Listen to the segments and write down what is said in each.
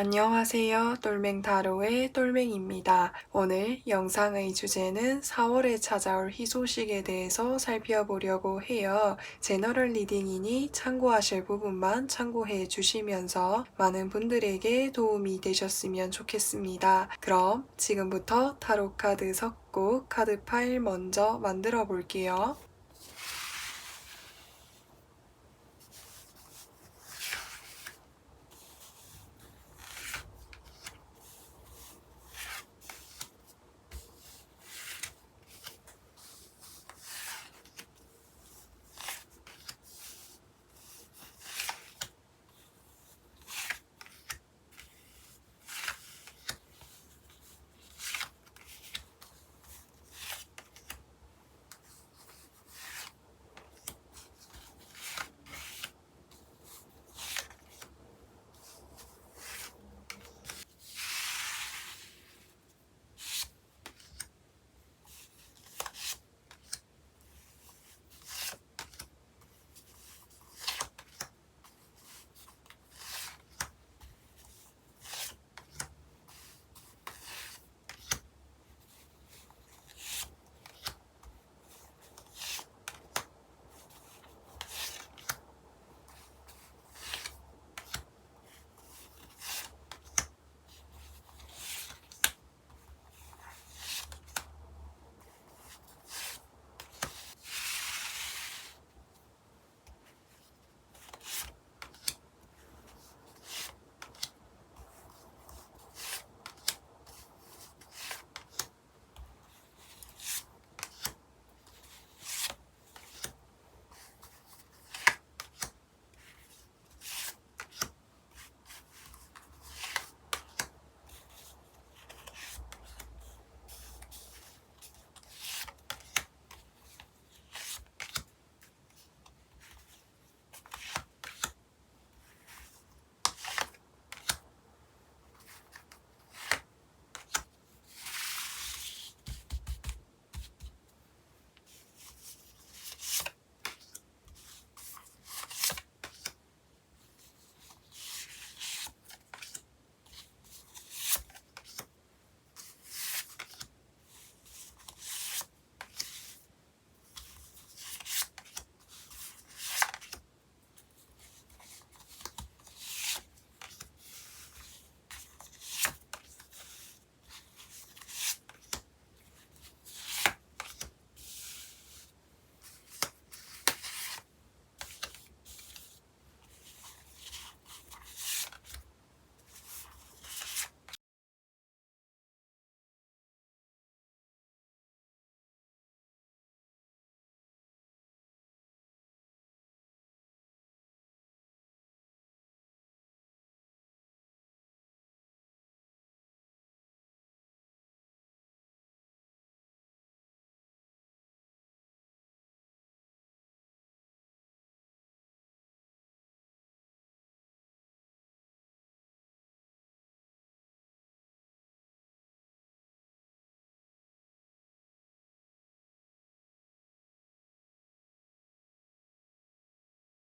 안녕하세요. 똘맹타로의 똘맹입니다. 오늘 영상의 주제는 4월에 찾아올 희소식에 대해서 살펴보려고 해요. 제너럴 리딩이니 참고하실 부분만 참고해 주시면서 많은 분들에게 도움이 되셨으면 좋겠습니다. 그럼 지금부터 타로 카드 섞고 카드 파일 먼저 만들어 볼게요.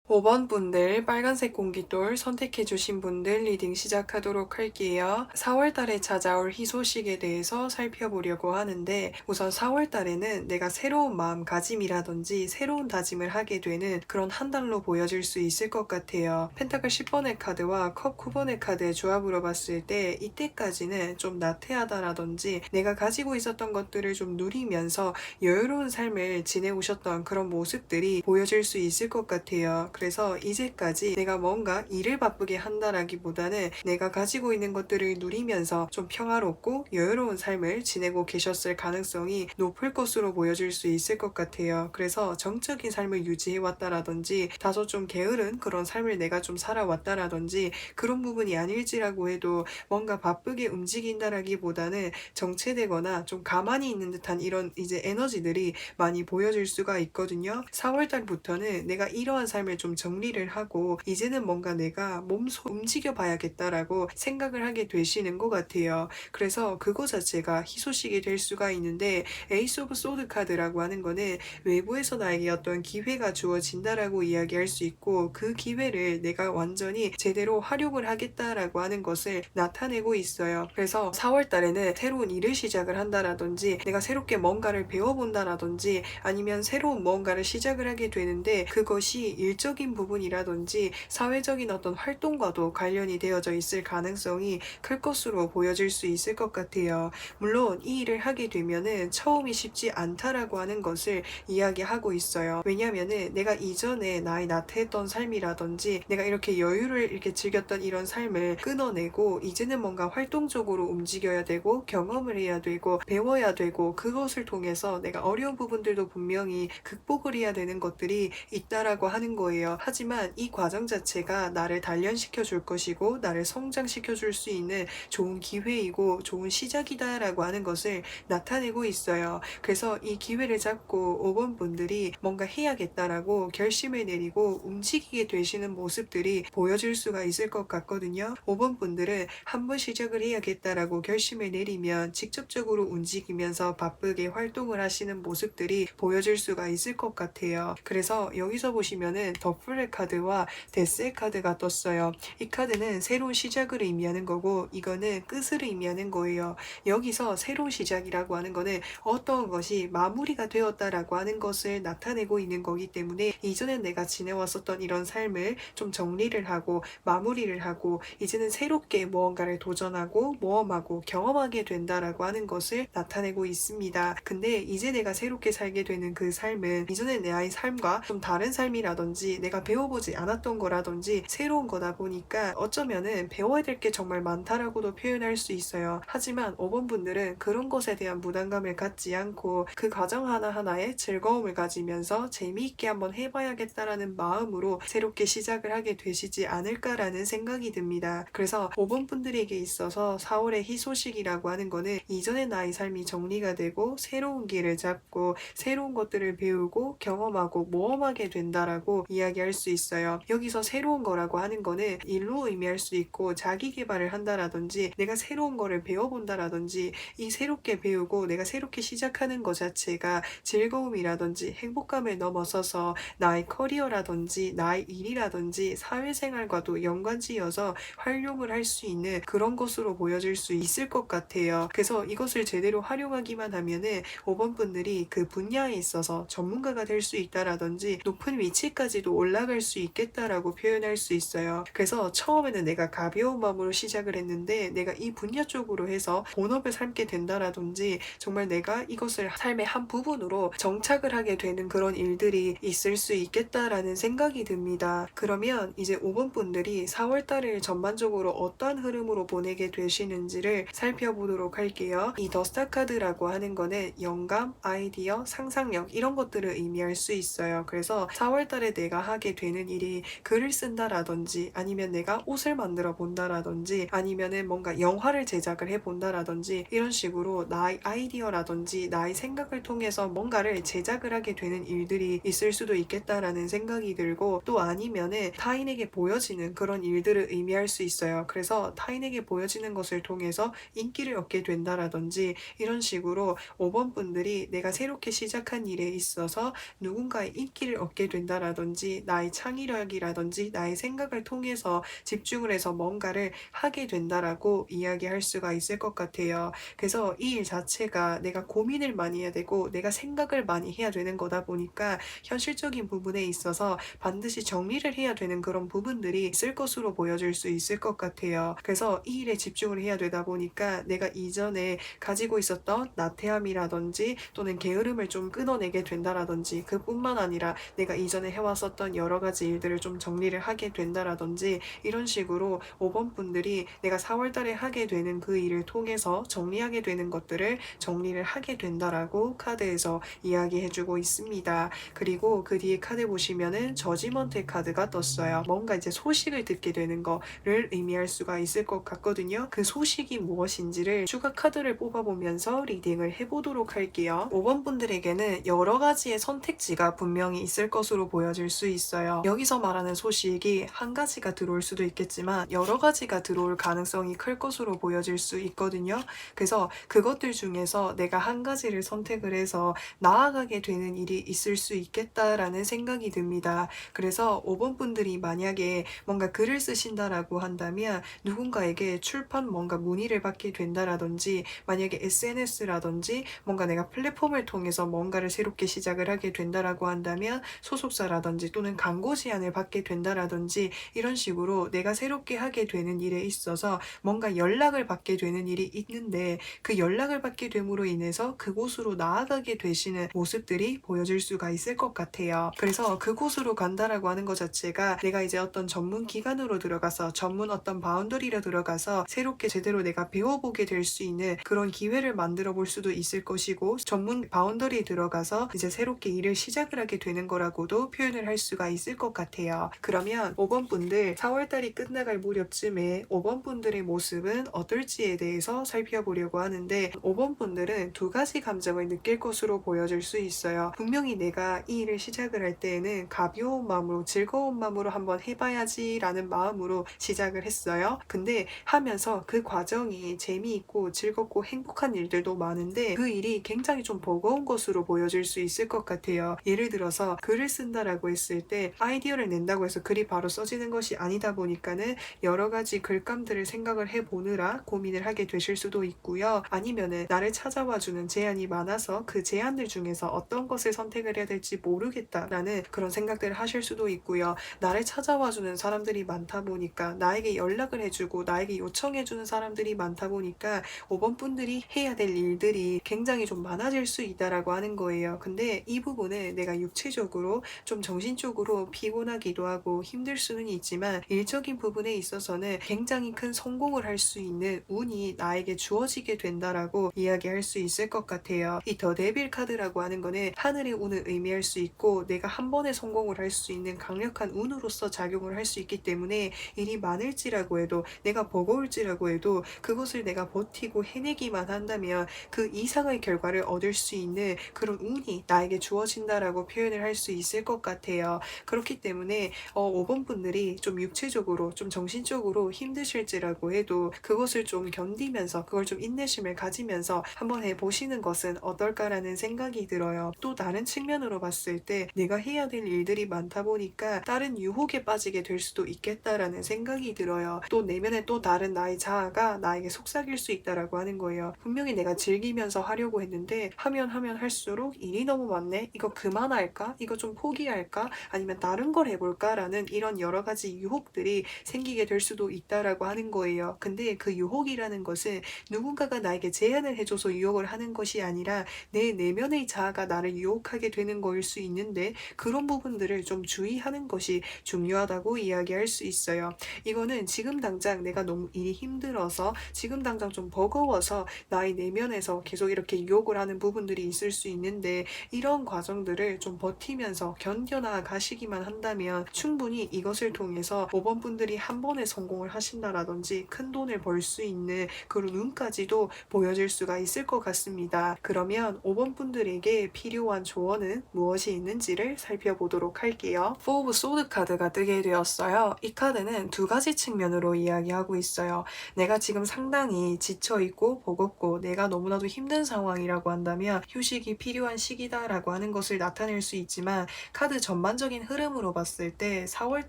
(5번) 분들 빨간색 공기돌 선택해주신 분들 리딩 시작하도록 할게요. 4월달에 찾아올 희소식에 대해서 살펴보려고 하는데 우선 4월달에는 내가 새로운 마음가짐이라든지 새로운 다짐을 하게 되는 그런 한 달로 보여질 수 있을 것 같아요. 펜타클 10번의 카드와 컵 9번의 카드의 조합으로 봤을 때 이때까지는 좀 나태하다라든지 내가 가지고 있었던 것들을 좀 누리면서 여유로운 삶을 지내오셨던 그런 모습들이 보여질 수 있을 것 같아요. 그래서 이제까지 내가 뭔가 일을 바쁘게 한다라기보다는 내가 가지고 있는 것들을 누리면서 좀 평화롭고 여유로운 삶을 지내고 계셨을 가능성이 높을 것으로 보여질 수 있을 것 같아요. 그래서 정적인 삶을 유지해왔다라든지 다소 좀 게으른 그런 삶을 내가 좀 살아왔다라든지 그런 부분이 아닐지라고 해도 뭔가 바쁘게 움직인다라기보다는 정체되거나 좀 가만히 있는 듯한 이런 이제 에너지들이 많이 보여질 수가 있거든요. 4월달부터는 내가 이러한 삶을 좀 정리를 하고 이제는 뭔가 내가 몸소 움직여 봐야겠다라고 생각을 하게 되시는 것 같아요. 그래서 그거 자체가 희소식이 될 수가 있는데, 에이스 오브 소드 카드라고 하는 거는 외부에서 나에게 어떤 기회가 주어진다라고 이야기할 수 있고, 그 기회를 내가 완전히 제대로 활용을 하겠다라고 하는 것을 나타내고 있어요. 그래서 4월 달에는 새로운 일을 시작을 한다라든지, 내가 새롭게 뭔가를 배워본다라든지, 아니면 새로운 뭔가를 시작을 하게 되는데, 그것이 일적인 부분이라든지 사회적인 어떤 활동과도 관련이 되어져 있을 가능성이 클 것으로 보여질 수 있을 것 같아요. 물론 이 일을 하게 되면은 처음이 쉽지 않다라고 하는 것을 이야기하고 있어요. 왜냐면은 내가 이전에 나의 나태했던 삶이라든지, 내가 이렇게 여유를 이렇게 즐겼던 이런 삶을 끊어내고 이제는 뭔가 활동적으로 움직여야 되고 경험을 해야 되고 배워야 되고, 그것을 통해서 내가 어려운 부분들도 분명히 극복을 해야 되는 것들이 있다라고 하는 거예요. 하지만 이 과정 자체가 나를 단련시켜 줄 것이고 나를 성장시켜 줄 수 있는 좋은 기회이고 좋은 시작이다라고 하는 것을 나타내고 있어요. 그래서 이 기회를 잡고 5번 분들이 뭔가 해야겠다라고 결심을 내리고 움직이게 되시는 모습들이 보여질 수가 있을 것 같거든요. 5번 분들은 한번 시작을 해야겠다라고 결심을 내리면 직접적으로 움직이면서 바쁘게 활동을 하시는 모습들이 보여질 수가 있을 것 같아요. 그래서 여기서 보시면은 더플의 카드와 데스의 카드가 떴어요. 이 카드는 새로운 시작을 의미하는 거고, 이거는 끝을 의미하는 거예요. 여기서 새로운 시작이라고 하는 거는 어떤 것이 마무리가 되었다라고 하는 것을 나타내고 있는 거기 때문에, 이전에 내가 지내왔었던 이런 삶을 좀 정리를 하고 마무리를 하고 이제는 새롭게 무언가를 도전하고 모험하고 경험하게 된다라고 하는 것을 나타내고 있습니다. 근데 이제 내가 새롭게 살게 되는 그 삶은 이전에 나의 삶과 좀 다른 삶이라든지 내가 배워보지 않았던 거라든지 새로운 거다 보니까 어쩌면은 배워야 될 게 정말 많다라고도 표현할 수 있어요. 하지만 5번 분들은 그런 것에 대한 부담감을 갖지 않고 그 과정 하나하나에 즐거움을 가지면서 재미있게 한번 해봐야겠다라는 마음으로 새롭게 시작을 하게 되시지 않을까라는 생각이 듭니다. 그래서 5번 분들에게 있어서 4월의 희소식이라고 하는 거는 이전의 나의 삶이 정리가 되고 새로운 길을 잡고 새로운 것들을 배우고 경험하고 모험하게 된다라고 이야기할 수 있어요. 여기서 새로운 거라고 하는 거는 일로 의미할 수 있고, 자기 개발을 한다라든지 내가 새로운 거를 배워본다라든지, 이 새롭게 배우고 내가 새롭게 시작하는 것 자체가 즐거움이라든지 행복감을 넘어서서 나의 커리어라든지 나의 일이라든지 사회생활과도 연관지어서 활용을 할 수 있는 그런 것으로 보여질 수 있을 것 같아요. 그래서 이것을 제대로 활용하기만 하면은 5번 분들이 그 분야에 있어서 전문가가 될 수 있다라든지 높은 위치까지도 올라갈 수 있겠다라고 표현할 수 있어요. 그래서 처음에는 내가 가벼운 마음으로 시작을 했는데 내가 이 분야 쪽으로 해서 본업을 삼게 된다라든지, 정말 내가 이것을 삶의 한 부분으로 정착을 하게 되는 그런 일들이 있을 수 있겠다라는 생각이 듭니다. 그러면 이제 5번 분들이 4월 달을 전반적으로 어떠한 흐름으로 보내게 되시는지를 살펴보도록 할게요. 이 더스타 카드라고 하는 거는 영감, 아이디어, 상상력 이런 것들을 의미할 수 있어요. 그래서 4월 달에 내가 하게 되는 일이 글을 쓴다라든지, 아니면 내가 옷을 만들어 본다라든지, 아니면은 뭔가 영화를 제작을 해 본다라든지, 이런 식으로 나의 아이디어라든지 나의 생각을 통해서 뭔가를 제작을 하게 되는 일들이 있을 수도 있겠다라는 생각이 들고, 또 아니면은 타인에게 보여지는 그런 일들을 의미할 수 있어요. 그래서 타인에게 보여지는 것을 통해서 인기를 얻게 된다라든지, 이런 식으로 5번 분들이 내가 새롭게 시작한 일에 있어서 누군가의 인기를 얻게 된다라든지, 나의 창의력이라든지 나의 생각을 통해서 집중을 해서 뭔가를 하게 된다라고 이야기할 수가 있을 것 같아요. 그래서 이 일 자체가 내가 고민을 많이 해야 되고 내가 생각을 많이 해야 되는 거다 보니까 현실적인 부분에 있어서 반드시 정리를 해야 되는 그런 부분들이 있을 것으로 보여질 수 있을 것 같아요. 그래서 이 일에 집중을 해야 되다 보니까 내가 이전에 가지고 있었던 나태함이라든지 또는 게으름을 좀 끊어내게 된다라든지, 그뿐만 아니라 내가 이전에 해왔었던 여러 가지 일들을 좀 정리를 하게 된다라든지, 이런 식으로 5번 분들이 내가 4월 달에 하게 되는 그 일을 통해서 정리하게 되는 것들을 정리를 하게 된다라고 카드에서 이야기해주고 있습니다. 그리고 그 뒤에 카드 보시면은 저지먼트 카드가 떴어요. 뭔가 이제 소식을 듣게 되는 거를 의미할 수가 있을 것 같거든요. 그 소식이 무엇인지를 추가 카드를 뽑아보면서 리딩을 해보도록 할게요. 5번 분들에게는 여러 가지의 선택지가 분명히 있을 것으로 보여질 수 있어요. 여기서 말하는 소식이 한 가지가 들어올 수도 있겠지만 여러 가지가 들어올 가능성이 클 것으로 보여질 수 있거든요. 그래서 그것들 중에서 내가 한 가지를 선택을 해서 나아가게 되는 일이 있을 수 있겠다라는 생각이 듭니다. 그래서 5번 분들이 만약에 뭔가 글을 쓰신다라고 한다면 누군가에게 출판 뭔가 문의를 받게 된다라든지 만약에 SNS라든지 뭔가 내가 플랫폼을 통해서 뭔가를 새롭게 시작을 하게 된다라고 한다면 소속사라든지 또는 광고 제안을 받게 된다라든지 이런 식으로 내가 새롭게 하게 되는 일에 있어서 뭔가 연락을 받게 되는 일이 있는데 그 연락을 받게 됨으로 인해서 그곳으로 나아가게 되시는 모습들이 보여질 수가 있을 것 같아요. 그래서 그곳으로 간다라고 하는 것 자체가 내가 이제 어떤 전문 기관으로 들어가서 전문 어떤 바운더리로 들어가서 새롭게 제대로 내가 배워보게 될 수 있는 그런 기회를 만들어 볼 수도 있을 것이고 전문 바운더리에 들어가서 이제 새롭게 일을 시작을 하게 되는 거라고도 표현을 할 수가 있을 것 같아요. 그러면 5번 분들 4월달이 끝나갈 무렵쯤에 5번 분들의 모습은 어떨지에 대해서 살펴보려고 하는데 5번 분들은 두 가지 감정을 느낄 것으로 보여질 수 있어요. 분명히 내가 이 일을 시작을 할 때에는 가벼운 마음으로 즐거운 마음으로 한번 해봐야지 라는 마음으로 시작을 했어요. 근데 하면서 그 과정이 재미있고 즐겁고 행복한 일들도 많은데 그 일이 굉장히 좀 버거운 것으로 보여질 수 있을 것 같아요. 예를 들어서 글을 쓴다라고 했을 때 아이디어를 낸다고 해서 글이 바로 써지는 것이 아니다 보니까는 여러 가지 글감들을 생각을 해보느라 고민을 하게 되실 수도 있고요. 아니면은 나를 찾아와주는 제안이 많아서 그 제안들 중에서 어떤 것을 선택을 해야 될지 모르겠다라는 그런 생각들을 하실 수도 있고요. 나를 찾아와주는 사람들이 많다 보니까 나에게 연락을 해주고 나에게 요청해주는 사람들이 많다 보니까 5번 분들이 해야 될 일들이 굉장히 좀 많아질 수 있다라고 하는 거예요. 근데 이 부분은 내가 육체적으로 좀 정신적으로 피곤하기도 하고 힘들 수는 있지만 일적인 부분에 있어서는 굉장히 큰 성공을 할 수 있는 운이 나에게 주어지게 된다라고 이야기할 수 있을 것 같아요. 이 더 데빌 카드라고 하는 거는 하늘의 운을 의미할 수 있고 내가 한 번에 성공을 할 수 있는 강력한 운으로서 작용을 할 수 있기 때문에 일이 많을지라고 해도 내가 버거울지라고 해도 그것을 내가 버티고 해내기만 한다면 그 이상의 결과를 얻을 수 있는 그런 운이 나에게 주어진다라고 표현을 할 수 있을 것 같아요. 그렇기 때문에 5번 분들이 좀 육체적으로 좀 정신적으로 힘드실지라고 해도 그것을 좀 견디면서 그걸 좀 인내심을 가지면서 한번 해보시는 것은 어떨까라는 생각이 들어요. 또 다른 측면으로 봤을 때 내가 해야 될 일들이 많다 보니까 다른 유혹에 빠지게 될 수도 있겠다라는 생각이 들어요. 또 내면에 또 다른 나의 자아가 나에게 속삭일 수 있다라고 하는 거예요. 분명히 내가 즐기면서 하려고 했는데 하면 할수록 일이 너무 많네? 이거 그만할까? 이거 좀 포기할까? 아니면 다른 걸 해볼까? 라는 이런 여러 가지 유혹들이 생기게 될 수도 있다라고 하는 거예요. 근데 그 유혹이라는 것은 누군가가 나에게 제안을 해줘서 유혹을 하는 것이 아니라 내 내면의 자아가 나를 유혹하게 되는 거일 수 있는데 그런 부분들을 좀 주의하는 것이 중요하다고 이야기할 수 있어요. 이거는 지금 당장 내가 너무 일이 힘들어서 지금 당장 좀 버거워서 나의 내면에서 계속 이렇게 유혹을 하는 부분들이 있을 수 있는데 이런 과정들을 좀 버티면서 견뎌나 가시기만 한다면 충분히 이것을 통해서 5번 분들이 한 번에 성공을 하신다라든지 큰 돈을 벌 수 있는 그런 운까지도 보여질 수가 있을 것 같습니다. 그러면 5번 분들에게 필요한 조언은 무엇이 있는지를 살펴보도록 할게요. 4 오브 소드 카드가 뜨게 되었어요. 이 카드는 두 가지 측면으로 이야기하고 있어요. 내가 지금 상당히 지쳐있고 버겁고 내가 너무나도 힘든 상황이라고 한다면 휴식이 필요한 시기다라고 하는 것을 나타낼 수 있지만 카드 전반적인 흐름으로 봤을 때 4월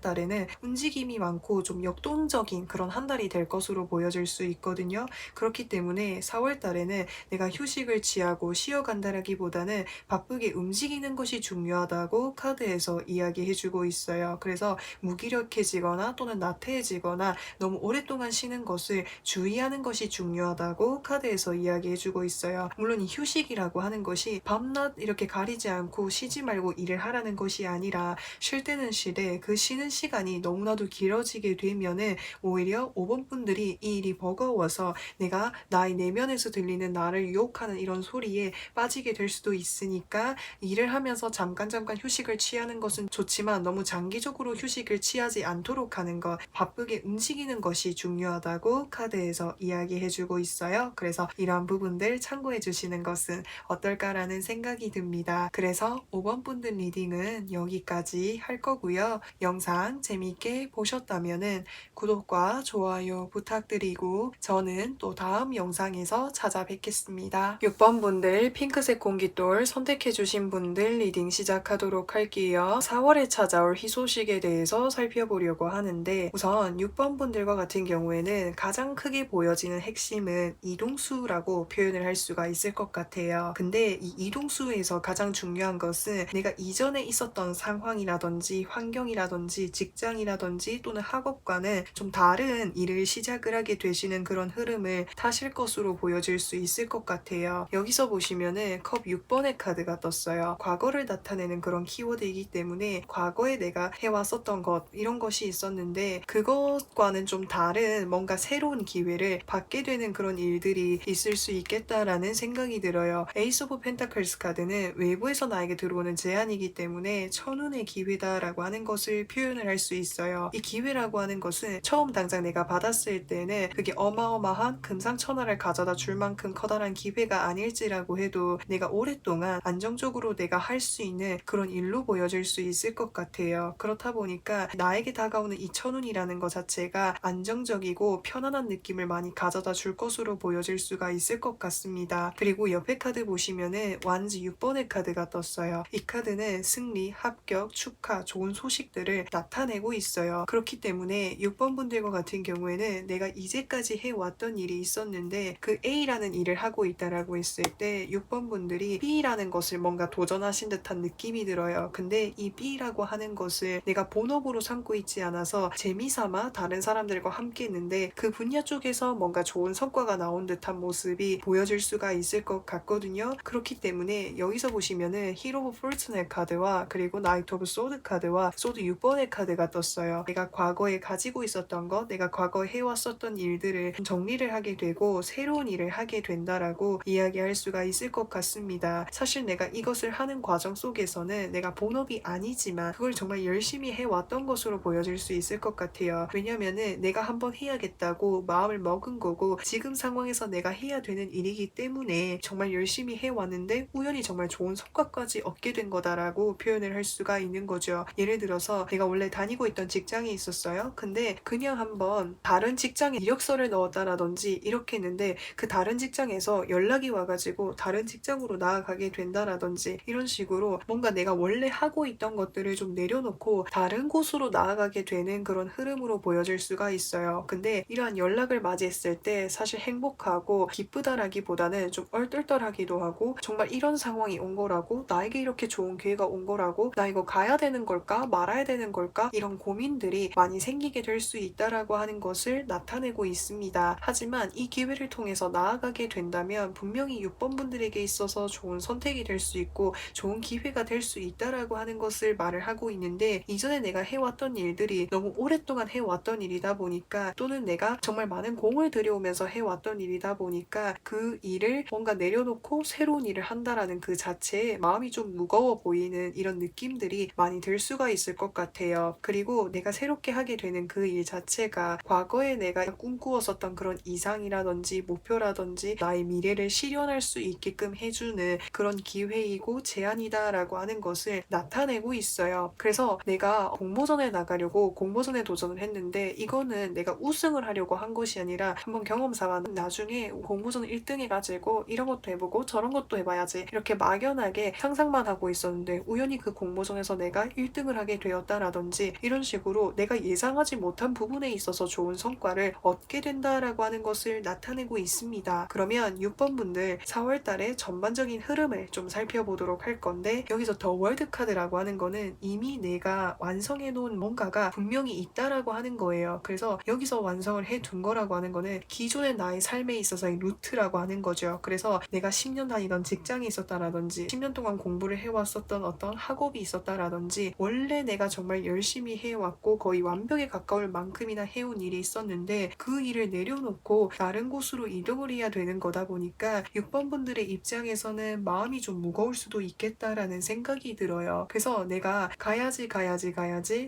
달에는 움직임이 많고 좀 역동적인 그런 한 달이 될 것으로 보여질 수 있거든요. 그렇기 때문에 4월 달에는 내가 휴식을 취하고 쉬어간다라기보다는 바쁘게 움직이는 것이 중요하다고 카드에서 이야기해주고 있어요. 그래서 무기력해지거나 또는 나태해지거나 너무 오랫동안 쉬는 것을 주의하는 것이 중요하다고 카드에서 이야기해주고 있어요. 물론 이 휴식이라고 하는 것이 밤낮 이렇게 가리지 않고 쉬지 말고 일을 하라는 것이 아니라 쉴 때는 쉬되 그 쉬는 시간이 너무나도 길어지게 되면은 오히려 5번 분들이 이 일이 버거워서 내가 나의 내면에서 들리는 나를 유혹하는 이런 소리에 빠지게 될 수도 있으니까 일을 하면서 잠깐 휴식을 취하는 것은 좋지만 너무 장기적으로 휴식을 취하지 않도록 하는 것, 바쁘게 움직이는 것이 중요하다고 카드에서 이야기해주고 있어요. 그래서 이러한 부분들 참고해 주시는 것은 어떨까라는 생각이 듭니다. 그래서 5번 분들 리딩은 여기까지 이야기까지 할 거고요. 영상 재미있게 보셨다면은 구독과 좋아요 부탁드리고 저는 또 다음 영상에서 찾아뵙겠습니다. 6번 분들 핑크색 공깃돌 선택해주신 분들 리딩 시작하도록 할게요. 4월에 찾아올 희소식에 대해서 살펴보려고 하는데 우선 6번 분들과 같은 경우에는 가장 크게 보여지는 핵심은 이동수라고 표현을 할 수가 있을 것 같아요. 근데 이 이동수에서 가장 중요한 것은 내가 이전에 있었던 상황이라든지 환경이라든지 직장이라든지 또는 학업과는 좀 다른 일을 시작을 하게 되시는 그런 흐름을 타실 것으로 보여질 수 있을 것 같아요. 여기서 보시면은 컵 6번의 카드가 떴어요. 과거를 나타내는 그런 키워드이기 때문에 과거에 내가 해왔었던 것 이런 것이 있었는데 그것과는 좀 다른 뭔가 새로운 기회를 받게 되는 그런 일들이 있을 수 있겠다라는 생각이 들어요. 에이스 오브 펜타클스 카드는 외부에서 나에게 들어오는 제안이기 때문에 천운의 기회다라고 하는 것을 표현을 할 수 있어요. 이 기회라고 하는 것은 처음 당장 내가 받았을 때는 그게 어마어마한 금상첨화를 가져다 줄 만큼 커다란 기회가 아닐지라고 해도 내가 오랫동안 안정적으로 내가 할 수 있는 그런 일로 보여질 수 있을 것 같아요. 그렇다 보니까 나에게 다가오는 이 천운이라는 것 자체가 안정적이고 편안한 느낌을 많이 가져다 줄 것으로 보여질 수가 있을 것 같습니다. 그리고 옆에 카드 보시면은 완즈 6번의 카드가 떴어요. 이 카드는 승리, 합격, 축하, 좋은 소식들을 나타내고 있어요. 그렇기 때문에 6번 분들과 같은 경우에는 내가 이제까지 해왔던 일이 있었는데 그 A라는 일을 하고 있다라고 했을 때 6번 분들이 B라는 것을 뭔가 도전하신 듯한 느낌이 들어요. 근데 이 B라고 하는 것을 내가 본업으로 삼고 있지 않아서 재미삼아 다른 사람들과 함께 했는데 그 분야 쪽에서 뭔가 좋은 성과가 나온 듯한 모습이 보여질 수가 있을 것 같거든요. 그렇기 때문에 여기서 보시면은 히로 오브 포르투넷 카드와 그리고 나이트 오브 소드 카드와 소드 6번의 카드가 떴어요. 내가 과거에 가지고 있었던 것, 내가 과거에 해왔었던 일들을 정리를 하게 되고 새로운 일을 하게 된다라고 이야기할 수가 있을 것 같습니다. 사실 내가 이것을 하는 과정 속에서는 내가 본업이 아니지만 그걸 정말 열심히 해왔던 것으로 보여질 수 있을 것 같아요. 왜냐면은 내가 한번 해야겠다고 마음을 먹은 거고 지금 상황에서 내가 해야 되는 일이기 때문에 정말 열심히 해왔는데 우연히 정말 좋은 성과까지 얻게 된 거다라고 표현을 할 수가 있는 거죠. 예를 들어서 내가 원래 다니고 있던 직장이 있었어요. 근데 그냥 한번 다른 직장에 이력서를 넣었다라든지 이렇게 했는데 그 다른 직장에서 연락이 와가지고 다른 직장으로 나아가게 된다라든지 이런 식으로 뭔가 내가 원래 하고 있던 것들을 좀 내려놓고 다른 곳으로 나아가게 되는 그런 흐름으로 보여질 수가 있어요. 근데 이러한 연락을 맞이했을 때 사실 행복하고 기쁘다라기보다는 좀 얼떨떨하기도 하고 정말 이런 상황이 온 거라고 나에게 이렇게 좋은 기회가 온 거라고 나 이거 가야 되는 걸까 말아야 되는 걸까 이런 고민들이 많이 생기게 될 수 있다라고 하는 것을 나타내고 있습니다. 하지만 이 기회를 통해서 나아가게 된다면 분명히 6번 분들에게 있어서 좋은 선택이 될 수 있고 좋은 기회가 될 수 있다라고 하는 것을 말을 하고 있는데 이전에 내가 해왔던 일들이 너무 오랫동안 해왔던 일이다 보니까 또는 내가 정말 많은 공을 들여오면서 해왔던 일이다 보니까 그 일을 뭔가 내려놓고 새로운 일을 한다라는 그 자체에 마음이 좀 무거워 보이는 이런 느낌들이 많이 들 수가 있을 것 같아요. 그리고 내가 새롭게 하게 되는 그 일 자체가 과거에 내가 꿈꾸었었던 그런 이상이라든지 목표라든지 나의 미래를 실현할 수 있게끔 해주는 그런 기회이고 제안이다라고 하는 것을 나타내고 있어요. 그래서 내가 공모전에 나가려고 공모전에 도전을 했는데 이거는 내가 우승을 하려고 한 것이 아니라 한번 경험삼아 나중에 공모전 1등 해가지고 이런 것도 해보고 저런 것도 해봐야지 이렇게 막연하게 상상만 하고 있었는데 우연히 그 공모전에서 내가 1등을 하게 되었다라든지 이런 식으로 내가 예상하지 못한 부분에 있어서 좋은 성과를 얻게 된다라고 하는 것을 나타내고 있습니다. 그러면 6번 분들 4월 달에 전반적인 흐름을 좀 살펴보도록 할 건데 여기서 더 월드 카드라고 하는 거는 이미 내가 완성해 놓은 뭔가가 분명히 있다라고 하는 거예요. 그래서 여기서 완성을 해 둔 거라고 하는 거는 기존의 나의 삶에 있어서의 루트라고 하는 거죠. 그래서 내가 10년 다니던 직장이 있었다라든지 10년 동안 공부를 해왔었던 어떤 학업이 있었다라든지 원래 내가 정말 열심히 해왔고 거의 완벽에 가까울 만큼이나 해온 일이 있었는데 그 일을 내려놓고 다른 곳으로 이동을 해야 되는 거다 보니까 6번 분들의 입장에서는 마음이 좀 무거울 수도 있겠다라는 생각이 들어요. 그래서 내가 가야지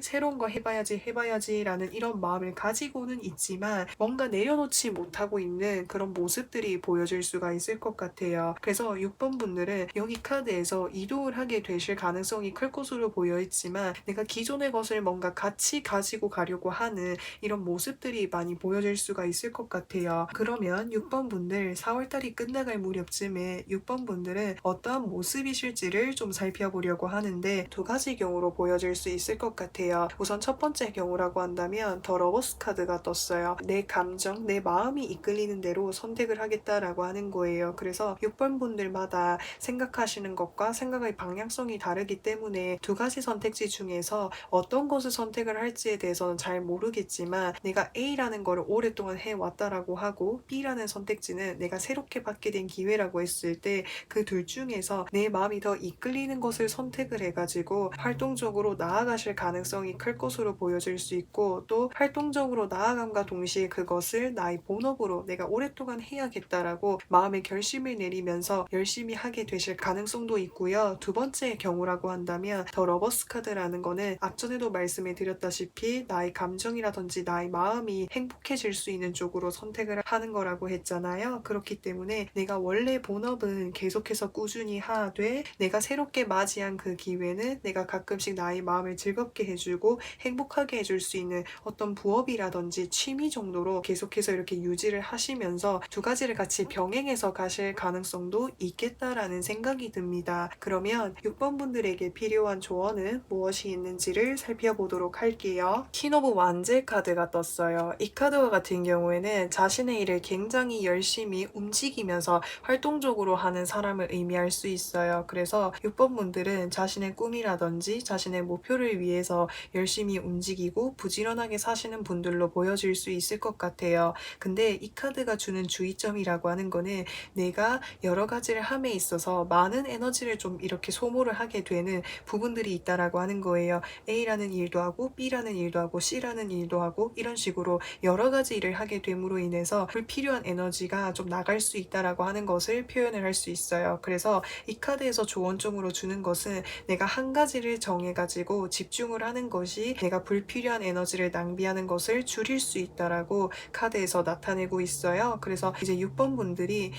새로운 거 해봐야지 라는 이런 마음을 가지고는 있지만 뭔가 내려놓지 못하고 있는 그런 모습들이 보여질 수가 있을 것 같아요. 그래서 6번 분들은 여기 카드에서 이동을 하게 되실 가능성이 클 것으로 것으로 보여 있지만 내가 기존의 것을 뭔가 같이 가지고 가려고 하는 이런 모습들이 많이 보여질 수가 있을 것 같아요. 그러면 6번 분들 4월달이 끝나갈 무렵쯤에 6번 분들은 어떠한 모습이실지를 좀 살펴보려고 하는데 두 가지 경우로 보여질 수 있을 것 같아요. 우선 첫 번째 경우라고 한다면 더 러버스 카드가 떴어요. 내 감정, 내 마음이 이끌리는 대로 선택을 하겠다라고 하는 거예요. 그래서 6번 분들마다 생각하시는 것과 생각의 방향성이 다르기 때문에 두 가지 선택지 중에서 어떤 것을 선택을 할지에 대해서는 잘 모르겠지만 내가 A라는 거를 오랫동안 해왔다라고 하고 B라는 선택지는 내가 새롭게 받게 된 기회라고 했을 때 그 둘 중에서 내 마음이 더 이끌리는 것을 선택을 해가지고 활동적으로 나아가실 가능성이 클 것으로 보여질 수 있고 또 활동적으로 나아감과 동시에 그것을 나의 본업으로 내가 오랫동안 해야겠다라고 마음의 결심을 내리면서 열심히 하게 되실 가능성도 있고요. 두 번째 경우라고 한다면 더 러버스 카드라는 거는 앞전에도 말씀을 드렸다시피 나의 감정이라든지 나의 마음이 행복해질 수 있는 쪽으로 선택을 하는 거라고 했잖아요. 그렇기 때문에 내가 원래 본업은 계속해서 꾸준히 하되 내가 새롭게 맞이한 그 기회는 내가 가끔씩 나의 마음을 즐겁게 해주고 행복하게 해줄 수 있는 어떤 부업이라든지 취미 정도로 계속해서 이렇게 유지를 하시면서 두 가지를 같이 병행해서 가실 가능성도 있겠다라는 생각이 듭니다. 그러면 6번 분들에게 필요한 조언은 무엇이 있는지를 살펴보도록 할게요. 퀸 오브 완제 카드가 떴어요. 이 카드와 같은 경우에는 자신의 일을 굉장히 열심히 움직이면서 활동적으로 하는 사람을 의미할 수 있어요. 그래서 6번 분들은 자신의 꿈이라든지 자신의 목표를 위해서 열심히 움직이고 부지런하게 사시는 분들로 보여질 수 있을 것 같아요. 근데 이 카드가 주는 주의점이라고 하는 거는 내가 여러 가지를 함에 있어서 많은 에너지를 좀 이렇게 소모를 하게 되는 부분들이 있다라고 하는 거예요. A라는 일도 하고 B라는 일도 하고 C라는 일도 하고 이런 식으로 여러 가지 일을 하게 됨으로 인해서 불필요한 에너지가 좀 나갈 수 있다라고 하는 것을 표현을 할 수 있어요. 그래서 이 카드에서 조언점으로 주는 것은 내가 한 가지를 정해가지고 집중을 하는 것이 내가 불필요한 에너지를 낭비하는 것을 줄일 수 있다라고 카드에서 나타내고 있어요. 그래서 이제 6번 분들이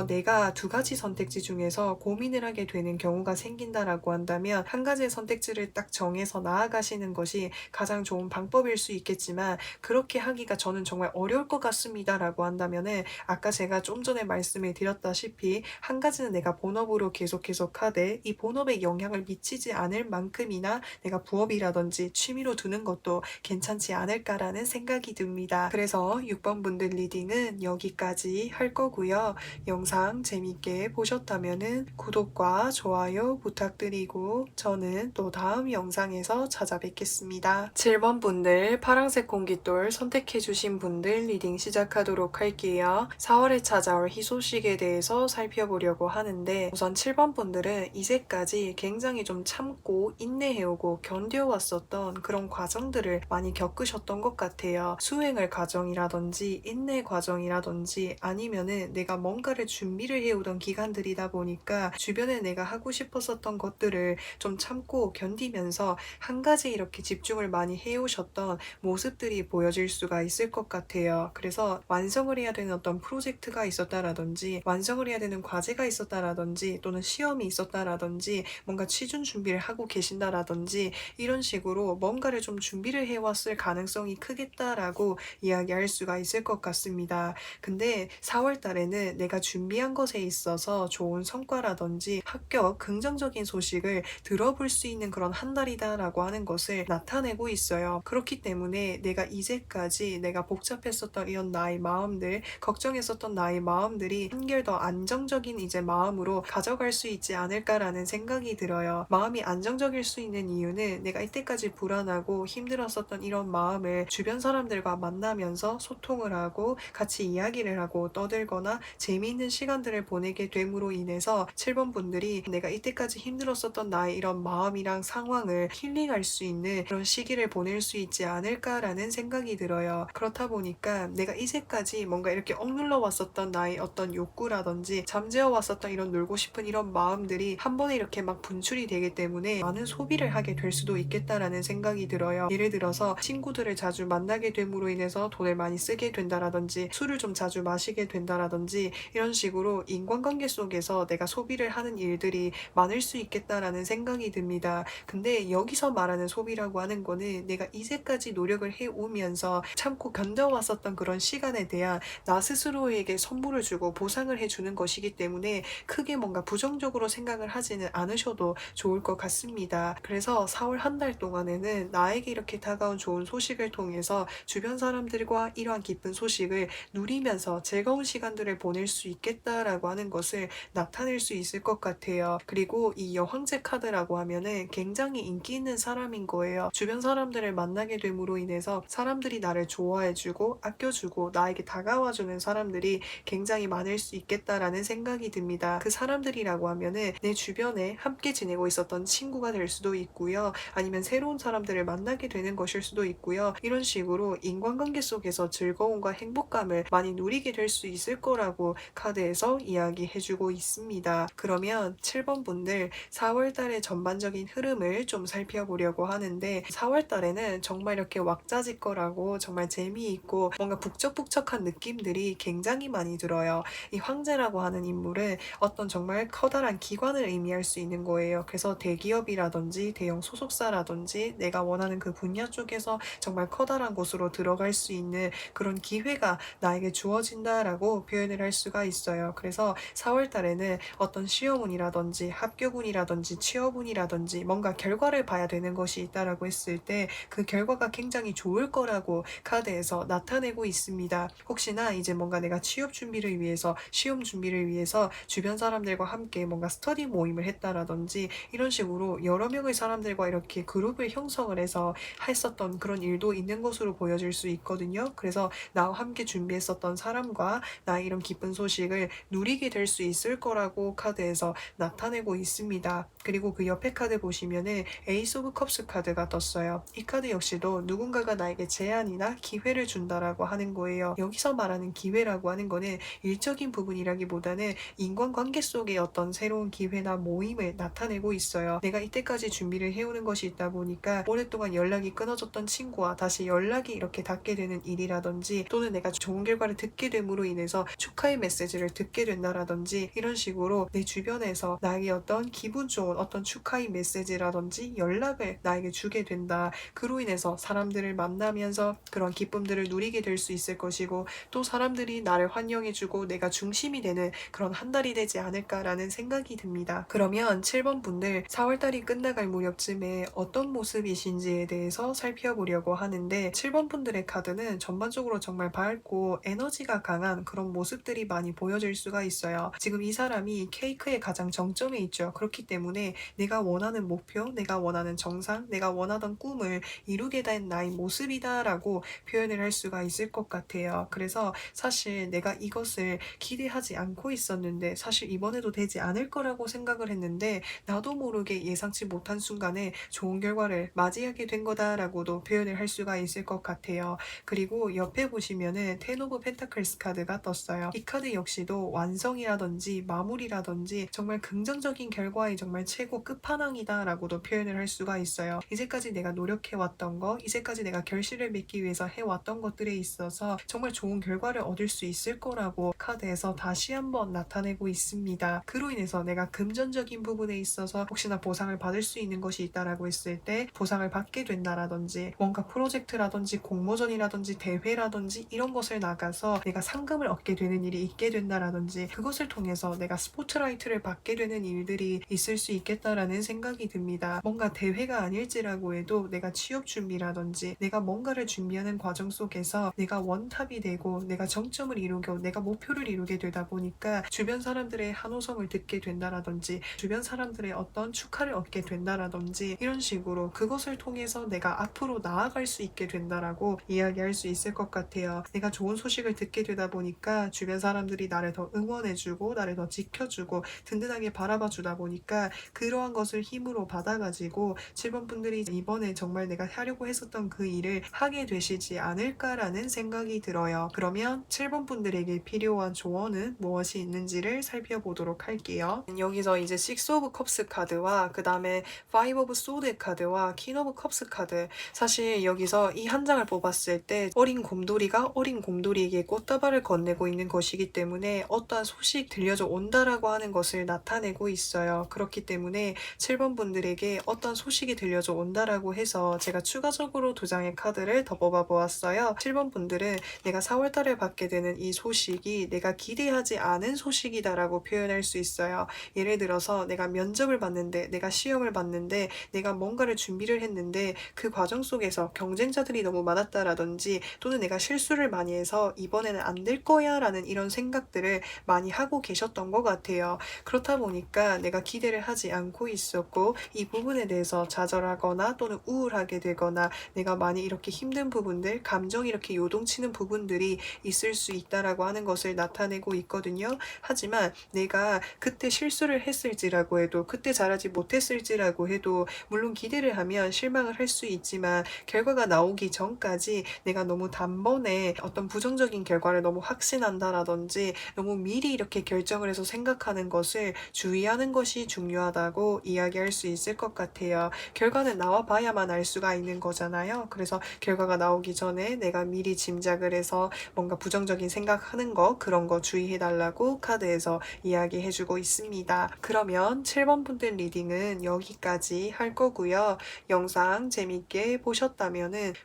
내가 두 가지 선택지 중에서 고민을 하게 되는 경우가 생긴다라고 한다면 한 가지의 선택지를 딱 정해서 나아가시는 것이 가장 좋은 방법일 수 있겠지만 그렇게 하기가 저는 정말 어려울 것 같습니다 라고 한다면은 아까 제가 좀 전에 말씀을 드렸다시피 한 가지는 내가 본업으로 계속해서 하되 이 본업에 영향을 미치지 않을 만큼이나 내가 부업이라든지 취미로 두는 것도 괜찮지 않을까라는 생각이 듭니다. 그래서 6번 분들 리딩은 여기까지 할 거고요. 영상 재밌게 보셨다면 구독과 좋아요 부탁드리고 저는 또 다음 영상에서 찾아뵙겠습니다. 7번 분들 파란색 공깃돌 선택해주신 분들 리딩 시작하도록 할게요. 4월에 찾아올 희소식에 대해서 살펴보려고 하는데 우선 7번 분들은 이제까지 굉장히 좀 참고 인내해오고 견뎌왔었던 그런 과정들을 많이 겪으셨던 것 같아요. 수행을 과정이라든지 인내 과정이라든지 아니면은 내가 뭔가를 준비를 해오던 기간들이다 보니까 주변에 내가 하고 싶었었던 것들을 좀 참고 견디면서 한 가지 이렇게 집중을 많이 해오셨던 모습들이 보여질 수가 있을 것 같아요. 그래서 완성을 해야 되는 어떤 프로젝트가 있었다라든지 완성을 해야 되는 과제가 있었다라든지 또는 시험이 있었다라든지 뭔가 취준 준비를 하고 계신다라든지 이런 식으로 뭔가를 좀 준비를 해왔을 가능성이 크겠다라고 이야기할 수가 있을 것 같습니다. 근데 4월 달에는 내가 준비한 것에 있어서 좋은 성과라든지 합격, 긍정적인 소식을 들어볼 수 있는 그런 한 달이다라고 하는 것을 나타내고 있어요. 그렇기 때문에 내가 이제까지 내가 복잡했었던 이런 나의 마음들, 걱정했었던 나의 마음들이 한결 더 안정적인 이제 마음으로 가져갈 수 있지 않을까라는 생각이 들어요. 마음이 안정적일 수 있는 이유는 내가 이때까지 불안하고 힘들었었던 이런 마음을 주변 사람들과 만나면서 소통을 하고 같이 이야기를 하고 떠들거나 재미있는 시간들을 보내게 됨으로 인해서 7번 분들이 내가 이때까지 힘들었었던 나의 이런 마음이랑 상황을 힐링할 수 있는 그런 시기를 보낼 수 있지 않을까라는 생각이 들어요. 그렇다 보니까 내가 이제까지 뭔가 이렇게 억눌러 왔었던 나의 어떤 욕구라든지 잠재워 왔었던 이런 놀고 싶은 이런 마음들이 한 번에 이렇게 막 분출이 되기 때문에 많은 소비를 하게 될 수도 있겠다라는 생각이 들어요. 예를 들어서 친구들을 자주 만나게 됨으로 인해서 돈을 많이 쓰게 된다라든지 술을 좀 자주 마시게 된다라든지 이런 식으로 인간관계 속에서 내가 소비를 하는 일들이 많을 수 있겠다라는 생각이 듭니다. 듭니다. 근데 여기서 말하는 소비라고 하는 거는 내가 이제까지 노력을 해오면서 참고 견뎌왔었던 그런 시간에 대한 나 스스로에게 선물을 주고 보상을 해주는 것이기 때문에 크게 뭔가 부정적으로 생각을 하지는 않으셔도 좋을 것 같습니다. 그래서 4월 한 달 동안에는 나에게 이렇게 다가온 좋은 소식을 통해서 주변 사람들과 이러한 기쁜 소식을 누리면서 즐거운 시간들을 보낼 수 있겠다라고 하는 것을 나타낼 수 있을 것 같아요. 그리고 이 여황제 카드라고 하면은 굉장히 인기 있는 사람인 거예요. 주변 사람들을 만나게 됨으로 인해서 사람들이 나를 좋아해주고 아껴주고 나에게 다가와주는 사람들이 굉장히 많을 수 있겠다라는 생각이 듭니다. 그 사람들이라고 하면은 내 주변에 함께 지내고 있었던 친구가 될 수도 있고요. 아니면 새로운 사람들을 만나게 되는 것일 수도 있고요. 이런 식으로 인간관계 속에서 즐거움과 행복감을 많이 누리게 될 수 있을 거라고 카드에서 이야기해주고 있습니다. 그러면 7번 분들 4월 달의 전반적인 흐름을 좀 살펴보려고 하는데 4월 달에는 정말 이렇게 왁자지껄하고 정말 재미있고 뭔가 북적북적한 느낌들이 굉장히 많이 들어요. 이 황제라고 하는 인물은 어떤 정말 커다란 기관을 의미할 수 있는 거예요. 그래서 대기업이라든지 대형 소속사라든지 내가 원하는 그 분야 쪽에서 정말 커다란 곳으로 들어갈 수 있는 그런 기회가 나에게 주어진다라고 표현을 할 수가 있어요. 그래서 4월 달에는 어떤 시험운이라든지 합격운이라든지 취업운이라든지 뭔가 결과를 봐야 되는 것이 있다라고 했을 때 그 결과가 굉장히 좋을 거라고 카드에서 나타내고 있습니다. 혹시나 이제 뭔가 내가 취업 준비를 위해서 시험 준비를 위해서 주변 사람들과 함께 뭔가 스터디 모임을 했다라든지 이런 식으로 여러 명의 사람들과 이렇게 그룹을 형성을 해서 했었던 그런 일도 있는 것으로 보여질 수 있거든요. 그래서 나와 함께 준비했었던 사람과 나의 이런 기쁜 소식을 누리게 될 수 있을 거라고 카드에서 나타내고 있습니다. 그리고 그 옆에 카드 보시면은 에이스 오브 컵스 카드가 떴어요. 이 카드 역시도 누군가가 나에게 제안이나 기회를 준다라고 하는 거예요. 여기서 말하는 기회라고 하는 거는 일적인 부분이라기보다는 인간관계 속의 어떤 새로운 기회나 모임을 나타내고 있어요. 내가 이때까지 준비를 해오는 것이 있다 보니까 오랫동안 연락이 끊어졌던 친구와 다시 연락이 이렇게 닿게 되는 일이라든지 또는 내가 좋은 결과를 듣게 됨으로 인해서 축하의 메시지를 듣게 된다라든지 이런 식으로 내 주변에서 나에게 어떤 기분 좋은 어떤 축하의 메시지라든지 연락을 나에게 주게 된다. 그로 인해서 사람들을 만나면서 그런 기쁨들을 누리게 될 수 있을 것이고 또 사람들이 나를 환영해주고 내가 중심이 되는 그런 한 달이 되지 않을까라는 생각이 듭니다. 그러면 7번 분들 4월달이 끝나갈 무렵쯤에 어떤 모습이신지에 대해서 살펴보려고 하는데 7번 분들의 카드는 전반적으로 정말 밝고 에너지가 강한 그런 모습들이 많이 보여질 수가 있어요. 지금 이 사람이 케이크의 가장 정점에 있죠. 그렇기 때문에 내가 원하는 목표, 내가 원하는 정상, 내가 원하던 꿈을 이루게 된 나의 모습이다라고 표현을 할 수가 있을 것 같아요. 그래서 사실 내가 이것을 기대하지 않고 있었는데 사실 이번에도 되지 않을 거라고 생각을 했는데 나도 모르게 예상치 못한 순간에 좋은 결과를 맞이하게 된 거다라고도 표현을 할 수가 있을 것 같아요. 그리고 옆에 보시면은 텐 오브 펜타클스 카드가 떴어요. 이 카드 역시도 완성이라든지 마무리라든지 정말 긍정적인 결과의 정말 최고 끝판왕이다라고도 표현을 할 수가 있어요. 이제까지 내가 노력해왔던 거, 이제까지 내가 결실을 맺기 위해서 해왔던 것들에 있어서 정말 좋은 결과를 얻을 수 있을 거라고 카드에서 다시 한번 나타내고 있습니다. 그로 인해서 내가 금전적인 부분에 있어서 혹시나 보상을 받을 수 있는 것이 있다라고 했을 때 보상을 받게 된다라든지 뭔가 프로젝트라든지 공모전이라든지 대회라든지 이런 것을 나가서 내가 상금을 얻게 되는 일이 있게 된다라든지 그것을 통해서 내가 스포트라이트를 받게 되는 일들이 있을 수 있겠다라는 생각이 듭니다. 뭔가 대회가 아닐지라고 해도 내가 취업 준비라든지 내가 뭔가를 준비하는 과정 속에서 내가 원탑이 되고 내가 정점을 이루고 내가 목표를 이루게 되다 보니까 주변 사람들의 한호성을 듣게 된다라든지 주변 사람들의 어떤 축하를 얻게 된다라든지 이런 식으로 그것을 통해서 내가 앞으로 나아갈 수 있게 된다라고 이야기할 수 있을 것 같아요. 내가 좋은 소식을 듣게 되다 보니까 주변 사람들이 나를 더 응원해주고 나를 더 지켜주고 든든하게 바라봐 주다 보니까 그러한 것을 힘으로 받아가지고 7번 분들이 이번에 정말 내가 하려고 했었던 그 일을 하게 되시지 않을까라는 생각이 들어요. 그러면 7번 분들에게 필요한 조언은 무엇이 있는지를 살펴보도록 할게요. 여기서 이제 6 오브 컵스 카드와 그 다음에 5 오브 소드 카드와 퀸 오브 컵스 카드 사실 여기서 이 한 장을 뽑았을 때 어린 곰돌이가 어린 곰돌이에게 꽃다발을 건네고 있는 것이기 때문에 어떠한 소식 들려져 온다라고 하는 것을 나타내고 있어요. 그렇기 때문에 7번 분들에게 어떤 소식이 들려져 온다라고 해서 제가 추가적으로 2장의 카드를 더 뽑아 보았어요. 7번 분들은 내가 4월 달에 받게 되는 이 소식이 내가 기대하지 않은 소식이다라고 표현할 수 있어요. 예를 들어서 내가 면접을 봤는데, 내가 시험을 봤는데, 내가 뭔가를 준비를 했는데 그 과정 속에서 경쟁자들이 너무 많았다라든지, 또는 내가 실수를 많이 해서 이번에는 안 될 거야 라는 이런 생각들을 많이 하고 계셨던 것 같아요. 그렇다 보니까 내가 기대를 하지 않고 있었고, 이 부분에 대해서 좌절하거나 또는 우울하게 되거나 내가 많이 이렇게 힘든 부분들, 감정이 이렇게 요동치는 부분들이 있을 수 있다라고 하는 것을 나타내고 있거든요. 하지만 내가 그때 실수를 했을지라고 해도, 그때 잘하지 못했을지라고 해도, 물론 기대를 하면 실망을 할 수 있지만 결과가 나오기 전까지 내가 너무 단번에 어떤 부정적인 결과를 너무 확신한다라든지 너무 미리 이렇게 결정을 해서 생각하는 것을 주의하는 것이 중요하다고 이야기할 수 있을 것 같아요. 결과는 나와 봐야만 알 수가 있는 거잖아요. 그래서 결과가 나오기 전에 내가 미리 짐작을 해서 뭔가 부정적인 생각하는 거, 그런 거 주의해 달라고 카드에서 이야기해 주고 있습니다. 그러면 7번 분들 리딩은 여기까지 할 거고요. 영상 재밌게 보셨다면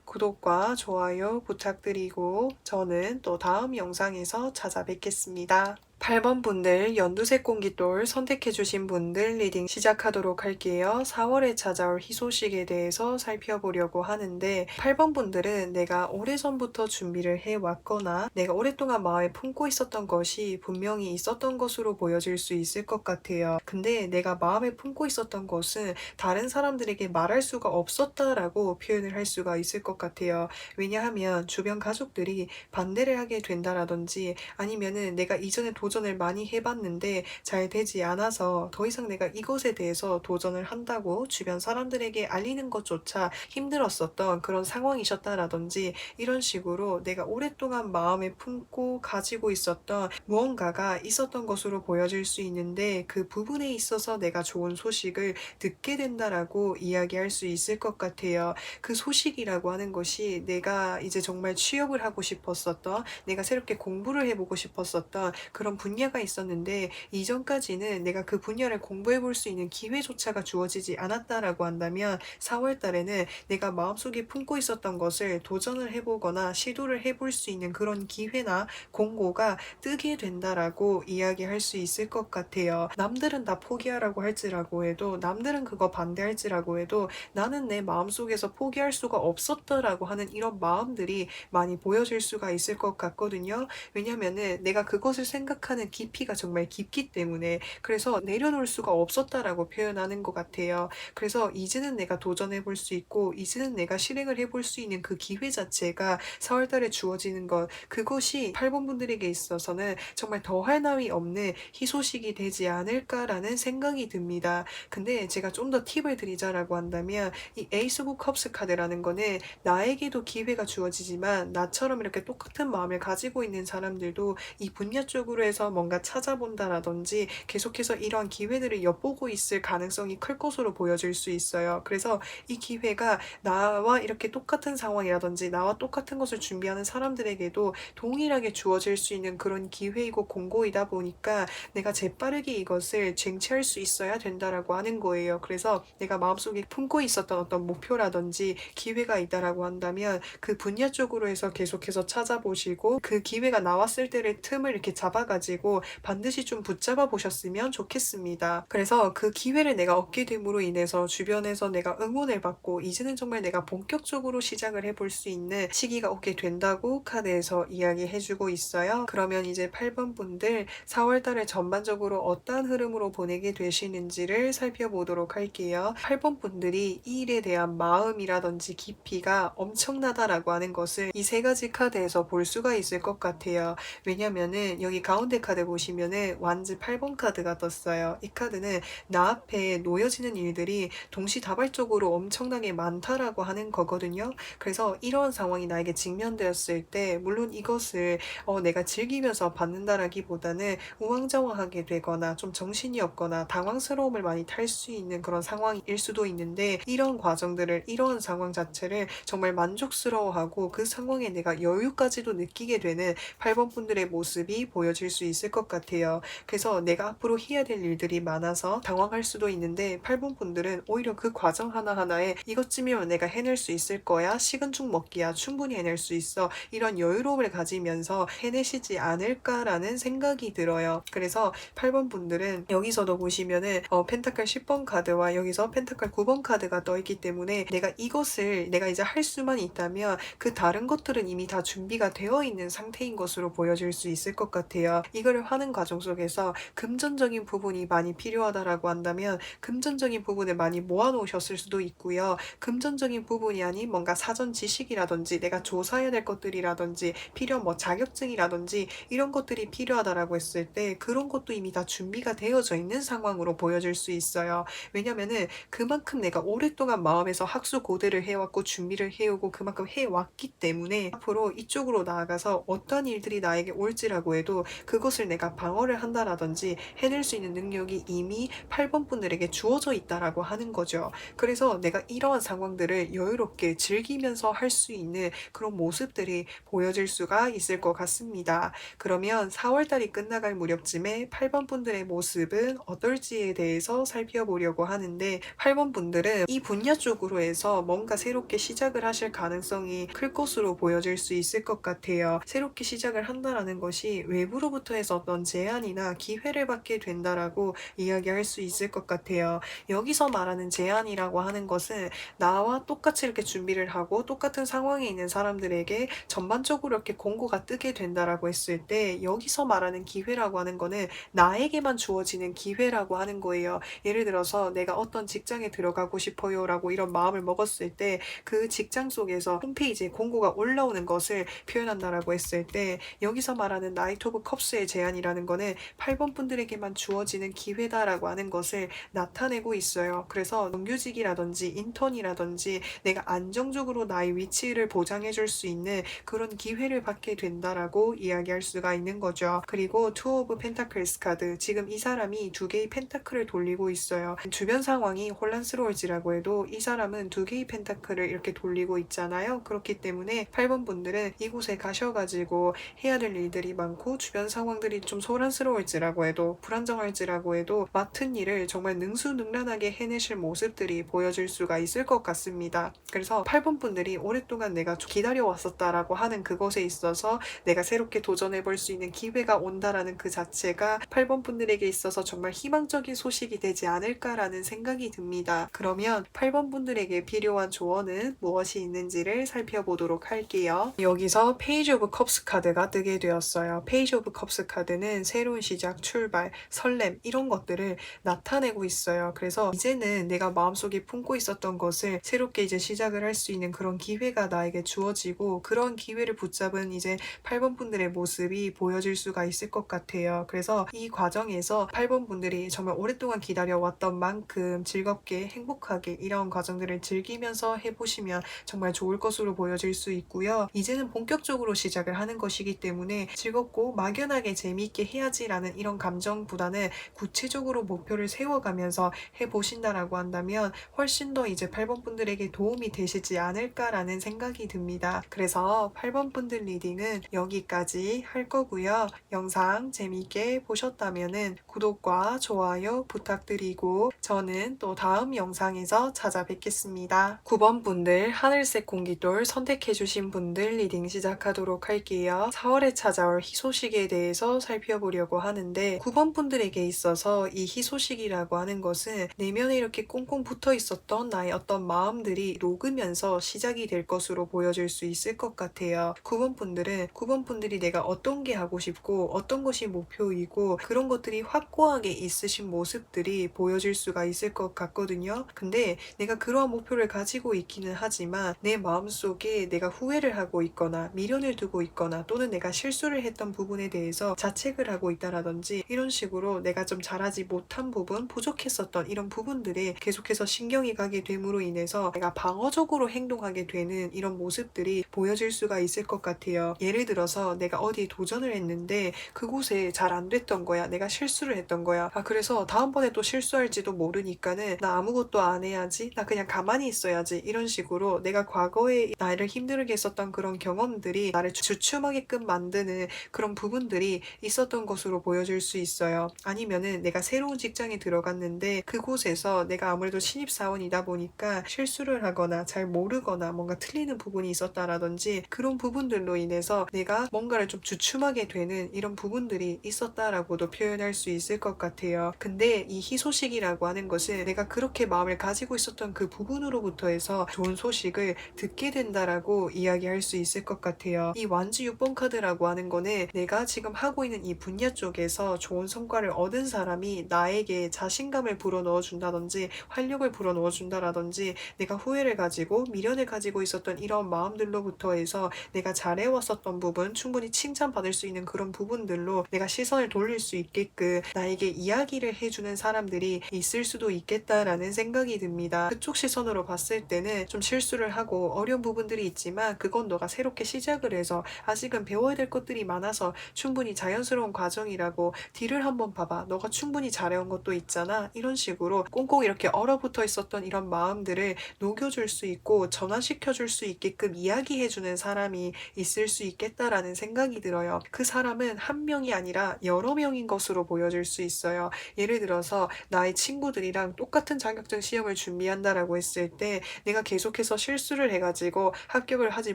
구독과 좋아요 부탁드리고 저는 또 다음 영상에서 찾아뵙겠습니다. 8번 분들 연두색 공깃돌 선택해주신 분들 리딩 시작하도록 할게요. 4월에 찾아올 희소식에 대해서 살펴보려고 하는데, 8번 분들은 내가 오래전부터 준비를 해왔거나 내가 오랫동안 마음에 품고 있었던 것이 분명히 있었던 것으로 보여질 수 있을 것 같아요. 근데 내가 마음에 품고 있었던 것은 다른 사람들에게 말할 수가 없었다라고 표현을 할 수가 있을 것 같아요. 왜냐하면 주변 가족들이 반대를 하게 된다라든지, 아니면은 내가 이전에 도전을 많이 해봤는데 잘 되지 않아서 더 이상 내가 이것에 대해서 도전을 한다고 주변 사람들에게 알리는 것조차 힘들었었던 그런 상황이셨다라든지, 이런 식으로 내가 오랫동안 마음에 품고 가지고 있었던 무언가가 있었던 것으로 보여질 수 있는데, 그 부분에 있어서 내가 좋은 소식을 듣게 된다라고 이야기할 수 있을 것 같아요. 그 소식이라고 하는 것이 내가 이제 정말 취업을 하고 싶었었던, 내가 새롭게 공부를 해보고 싶었었던 그런 분야가 있었는데, 이전까지는 내가 그 분야를 공부해 볼 수 있는 기회조차가 주어지지 않았다라고 한다면 4월 달에는 내가 마음속에 품고 있었던 것을 도전을 해보거나 시도를 해볼 수 있는 그런 기회나 공고가 뜨게 된다라고 이야기할 수 있을 것 같아요. 남들은 다 포기하라고 할지라고 해도, 남들은 그거 반대할지라고 해도 나는 내 마음속에서 포기할 수가 없었더라고 하는 이런 마음들이 많이 보여질 수가 있을 것 같거든요. 왜냐면은 내가 그것을 생각하는 깊이가 정말 깊기 때문에, 그래서 내려놓을 수가 없었다라고 표현하는 것 같아요. 그래서 이제는 내가 도전해 볼 수 있고, 이제는 내가 실행을 해볼 수 있는 그 기회 자체가 4월 달에 주어지는 것, 그것이 8번 분들에게 있어서는 정말 더할 나위 없는 희소식이 되지 않을까라는 생각이 듭니다. 근데 제가 좀 더 팁을 드리자라고 한다면, 이 에이스 오브 컵스 카드라는 거는 나에게도 기회가 주어지지만 나처럼 이렇게 똑같은 마음을 가지고 있는 사람들도 이 분야 쪽으로 해서 뭔가 찾아본다라든지 계속해서 이러한 기회들을 엿보고 있을 가능성이 클 것으로 보여질 수 있어요. 그래서 이 기회가 나와 이렇게 똑같은 상황이라든지 나와 똑같은 것을 준비하는 사람들에게도 동일하게 주어질 수 있는 그런 기회이고 공고이다 보니까 내가 재빠르게 이것을 쟁취할 수 있어야 된다라고 하는 거예요. 그래서 내가 마음속에 품고 있었던 어떤 목표라든지 기회가 있다라고 한다면 그 분야 쪽으로 해서 계속해서 찾아보시고, 그 기회가 나왔을 때를 틈을 이렇게 잡아가지고 반드시 좀 붙잡아 보셨으면 좋겠습니다. 그래서 그 기회를 내가 얻게 됨으로 인해서 주변에서 내가 응원을 받고 이제는 정말 내가 본격적으로 시작을 해볼 수 있는 시기가 오게 된다고 카드에서 이야기해주고 있어요. 그러면 이제 8번 분들 4월 달을 전반적으로 어떠한 흐름으로 보내게 되시는지를 살펴보도록 할게요. 8번 분들이 이 일에 대한 마음이라든지 깊이가 엄청나다라고 하는 것을 이 세 가지 카드에서 볼 수가 있을 것 같아요. 왜냐면은 여기 가운데 카드 보시면은 완즈 8번 카드가 떴어요. 이 카드는 나 앞에 놓여지는 일들이 동시다발적으로 엄청나게 많다라고 하는 거거든요. 그래서 이런 상황이 나에게 직면되었을 때, 물론 이것을 내가 즐기면서 받는다라기보다는 우왕좌왕하게 되거나 좀 정신이 없거나 당황스러움을 많이 탈 수 있는 그런 상황일 수도 있는데, 이런 과정들을, 이런 상황 자체를 정말 만족스러워하고 그 상황에 내가 여유까지도 느끼게 되는 8번 분들의 모습이 보여질 수 수 있을 것 같아요. 그래서 내가 앞으로 해야 될 일들이 많아서 당황할 수도 있는데 8번 분들은 오히려 그 과정 하나하나에 이것쯤이면 내가 해낼 수 있을 거야. 식은 죽 먹기야. 충분히 해낼 수 있어. 이런 여유로움을 가지면서 해내시지 않을까라는 생각이 들어요. 그래서 8번 분들은 여기서도 보시면은 펜타클 10번 카드와 여기서 펜타클 9번 카드가 떠있기 때문에 내가 이것을 내가 이제 할 수만 있다면 그 다른 것들은 이미 다 준비가 되어 있는 상태인 것으로 보여질 수 있을 것 같아요. 이걸 하는 과정 속에서 금전적인 부분이 많이 필요하다라고 한다면 금전적인 부분을 많이 모아놓으셨을 수도 있고요. 금전적인 부분이 아닌 뭔가 사전 지식이라든지 내가 조사해야 될 것들이라든지 필요한 뭐 자격증이라든지 이런 것들이 필요하다라고 했을 때 그런 것도 이미 다 준비가 되어져 있는 상황으로 보여질 수 있어요. 왜냐면은 그만큼 내가 오랫동안 마음에서 학수고대를 해왔고 준비를 해오고 그만큼 해왔기 때문에 앞으로 이쪽으로 나아가서 어떤 일들이 나에게 올지라고 해도 그것을 내가 방어를 한다라든지 해낼 수 있는 능력이 이미 8번 분들에게 주어져 있다라고 하는 거죠. 그래서 내가 이러한 상황들을 여유롭게 즐기면서 할 수 있는 그런 모습들이 보여질 수가 있을 것 같습니다. 그러면 4월달이 끝나갈 무렵쯤에 8번 분들의 모습은 어떨지에 대해서 살펴보려고 하는데 8번 분들은 이 분야 쪽으로 해서 뭔가 새롭게 시작을 하실 가능성이 클 것으로 보여질 수 있을 것 같아요. 새롭게 시작을 한다라는 것이 외부로부터 해서 어떤 제안이나 기회를 받게 된다라고 이야기할 수 있을 것 같아요. 여기서 말하는 제안이라고 하는 것은 나와 똑같이 이렇게 준비를 하고 똑같은 상황에 있는 사람들에게 전반적으로 이렇게 공고가 뜨게 된다라고 했을 때 여기서 말하는 기회라고 하는 거는 나에게만 주어지는 기회라고 하는 거예요. 예를 들어서 내가 어떤 직장에 들어가고 싶어요 라고 이런 마음을 먹었을 때 그 직장 속에서 홈페이지에 공고가 올라오는 것을 표현한다라고 했을 때 여기서 말하는 나이트 오브 컵스의 제안이라는 거는 8번 분들에게만 주어지는 기회다라고 하는 것을 나타내고 있어요. 그래서 정규직이라든지 인턴이라든지 내가 안정적으로 나의 위치를 보장해 줄 수 있는 그런 기회를 받게 된다라고 이야기할 수가 있는 거죠. 그리고 투 오브 펜타클스 카드, 지금 이 사람이 두 개의 펜타클을 돌리고 있어요. 주변 상황이 혼란스러울지라고 해도 이 사람은 두 개의 펜타클을 이렇게 돌리고 있잖아요. 그렇기 때문에 8번 분들은 이곳에 가셔가지고 해야 될 일들이 많고 주변 상황들이 좀 소란스러울지라고 해도 불안정할지라고 해도 맡은 일을 정말 능수능란하게 해내실 모습들이 보여질 수가 있을 것 같습니다. 그래서 8번 분들이 오랫동안 내가 기다려왔었다라고 하는 그것에 있어서 내가 새롭게 도전해볼 수 있는 기회가 온다라는 그 자체가 8번 분들에게 있어서 정말 희망적인 소식이 되지 않을까라는 생각이 듭니다. 그러면 8번 분들에게 필요한 조언은 무엇이 있는지를 살펴보도록 할게요. 여기서 페이지 오브 컵스 카드가 뜨게 되었어요. 페이지 오브 컵스 카드는 새로운 시작, 출발, 설렘 이런 것들을 나타내고 있어요. 그래서 이제는 내가 마음속에 품고 있었던 것을 새롭게 이제 시작을 할 수 있는 그런 기회가 나에게 주어지고 그런 기회를 붙잡은 이제 8번 분들의 모습이 보여질 수가 있을 것 같아요. 그래서 이 과정에서 8번 분들이 정말 오랫동안 기다려왔던 만큼 즐겁게 행복하게 이런 과정들을 즐기면서 해보시면 정말 좋을 것으로 보여질 수 있고요. 이제는 본격적으로 시작을 하는 것이기 때문에 즐겁고 막연하게 재미있게 해야지라는 이런 감정보다는 구체적으로 목표를 세워가면서 해보신다라고 한다면 훨씬 더 이제 8번 분들에게 도움이 되시지 않을까라는 생각이 듭니다. 그래서 8번 분들 리딩은 여기까지 할 거고요. 영상 재미있게 보셨다면 구독과 좋아요 부탁드리고 저는 또 다음 영상에서 찾아뵙겠습니다. 9번 분들 하늘색 공기돌 선택해주신 분들 리딩 시작하도록 할게요. 4월에 찾아올 희소식에 대해서 살펴보려고 하는데 9번 분들에게 있어서 이 희소식이라고 하는 것은 내면에 이렇게 꽁꽁 붙어 있었던 나의 어떤 마음들이 녹으면서 시작이 될 것으로 보여질 수 있을 것 같아요. 9번 분들은 9번 분들이 내가 어떤 게 하고 싶고 어떤 것이 목표이고 그런 것들이 확고하게 있으신 모습들이 보여질 수가 있을 것 같거든요. 근데 내가 그러한 목표를 가지고 있기는 하지만 내 마음속에 내가 후회를 하고 있거나 미련을 두고 있거나 또는 내가 실수를 했던 부분에 대해서 자책을 하고 있다라든지 이런 식으로 내가 좀 잘하지 못한 부분, 부족했었던 이런 부분들이 계속해서 신경이 가게 됨으로 인해서 내가 방어적으로 행동하게 되는 이런 모습들이 보여질 수가 있을 것 같아요. 예를 들어서 내가 어디에 도전을 했는데 그곳에 잘 안 됐던 거야. 내가 실수를 했던 거야. 그래서 다음번에 또 실수할지도 모르니까는 나 아무것도 안 해야지. 나 그냥 가만히 있어야지. 이런 식으로 내가 과거에 나를 힘들게 했었던 그런 경험들이 나를 주춤하게끔 만드는 그런 부분들이 부분들이 있었던 것으로 보여질 수 있어요. 아니면은 내가 새로운 직장에 들어갔는데 그곳에서 내가 아무래도 신입사원이다 보니까 실수를 하거나 잘 모르거나 뭔가 틀리는 부분이 있었다라든지 그런 부분들로 인해서 내가 뭔가를 좀 주춤하게 되는 이런 부분들이 있었다라고도 표현할 수 있을 것 같아요. 근데 이 희소식이라고 하는 것은 내가 그렇게 마음을 가지고 있었던 그 부분으로부터 해서 좋은 소식을 듣게 된다라고 이야기할 수 있을 것 같아요. 이 완주 6번 카드라고 하는 거는 내가 지금 하고 있는 이 분야 쪽에서 좋은 성과를 얻은 사람이 나에게 자신감을 불어넣어 준다든지 활력을 불어넣어 준다라든지 내가 후회를 가지고 미련을 가지고 있었던 이런 마음들로부터 해서 내가 잘해왔었던 부분, 충분히 칭찬받을 수 있는 그런 부분들로 내가 시선을 돌릴 수 있게끔 나에게 이야기를 해주는 사람들이 있을 수도 있겠다라는 생각이 듭니다. 그쪽 시선으로 봤을 때는 좀 실수를 하고 어려운 부분들이 있지만 그건 너가 새롭게 시작을 해서 아직은 배워야 될 것들이 많아서 충분히 자연스러운 과정이라고 뒤를 한번 봐봐. 너가 충분히 잘해온 것도 있잖아. 이런 식으로 꽁꽁 이렇게 얼어붙어 있었던 이런 마음들을 녹여줄 수 있고 전환시켜줄 수 있게끔 이야기해주는 사람이 있을 수 있겠다라는 생각이 들어요. 그 사람은 한 명이 아니라 여러 명인 것으로 보여질 수 있어요. 예를 들어서 나의 친구들이랑 똑같은 자격증 시험을 준비한다라고 했을 때 내가 계속해서 실수를 해가지고 합격을 하지